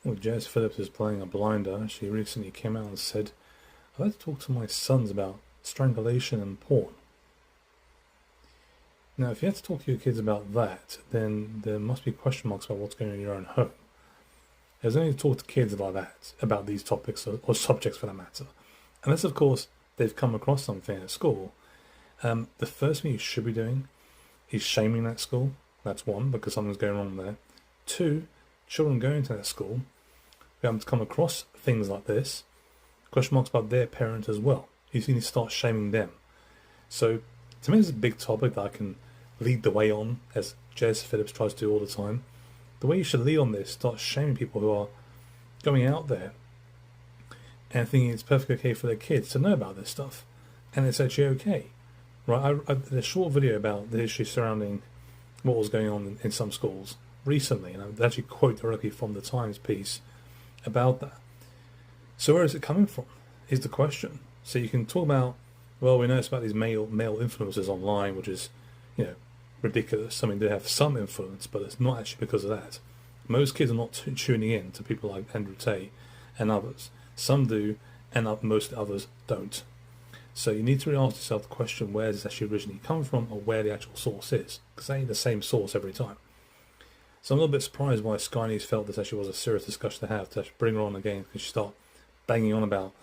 Well, Jess Phillips is playing a blinder. She recently came out and said, I'd like to talk to my sons about strangulation and porn. Now, if you have to talk to your kids about that, then there must be question marks about what's going on in your own home. There's only to talk to kids about that, about these topics or subjects for that matter. Unless, of course, they've come across something at school. The first thing you should be doing is shaming that school. That's one, because something's going wrong there. Two, children going to that school who happen to come across things like this, question marks about their parent as well. You need to start shaming them. So, to me, this is a big topic that I can lead the way on, as Jess Phillips tries to do all the time. The way you should lead on this, start shaming people who are going out there and thinking it's perfectly okay for their kids to know about this stuff, and it's actually okay. Right? I did a short video about the issue surrounding what was going on in some schools recently, and I would actually quote directly from the Times piece about that. So where is it coming from, is the question. So you can talk about, well, we know it's about these male influencers online, which is, ridiculous. I mean, they have some influence, but it's not actually because of that. Most kids are not tuning in to people like Andrew Tate and others. Some do, and most others don't. So you need to really ask yourself the question, where does this actually originally come from, or where the actual source is? Because they ain't the same source every time. So I'm a little bit surprised why Sky News felt this actually was a serious discussion to have, to actually bring her on again, because she start banging on about,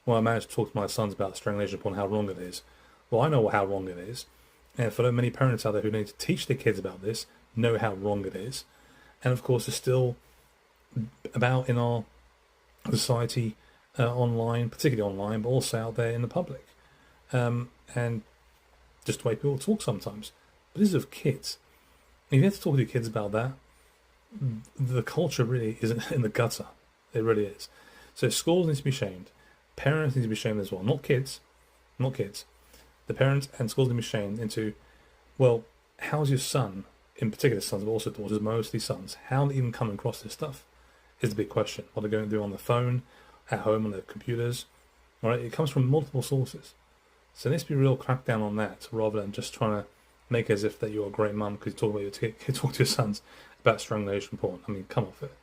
well, I managed to talk to my sons about strangulation upon how wrong it is. Well, I know how wrong it is. And for many parents out there who need to teach their kids about this, know how wrong it is. And of course, it's still about in our society, online, particularly online, but also out there in the public. And just the way people talk sometimes. But this is of kids. If you have to talk to your kids about that, the culture really is in the gutter. It really is. So schools need to be shamed. Parents need to be shamed as well. Not kids. Not kids. The parents and schools need to be shamed into, well, how's your son, in particular sons, but also daughters, mostly sons, how they even come across this stuff is the big question. What they're going to do on the phone, at home, on their computers. All right, it comes from multiple sources. So there needs to be a real crackdown on that, rather than just trying to make as if that you're a great mum because you talk to your sons about strangulation porn. I mean, come off it.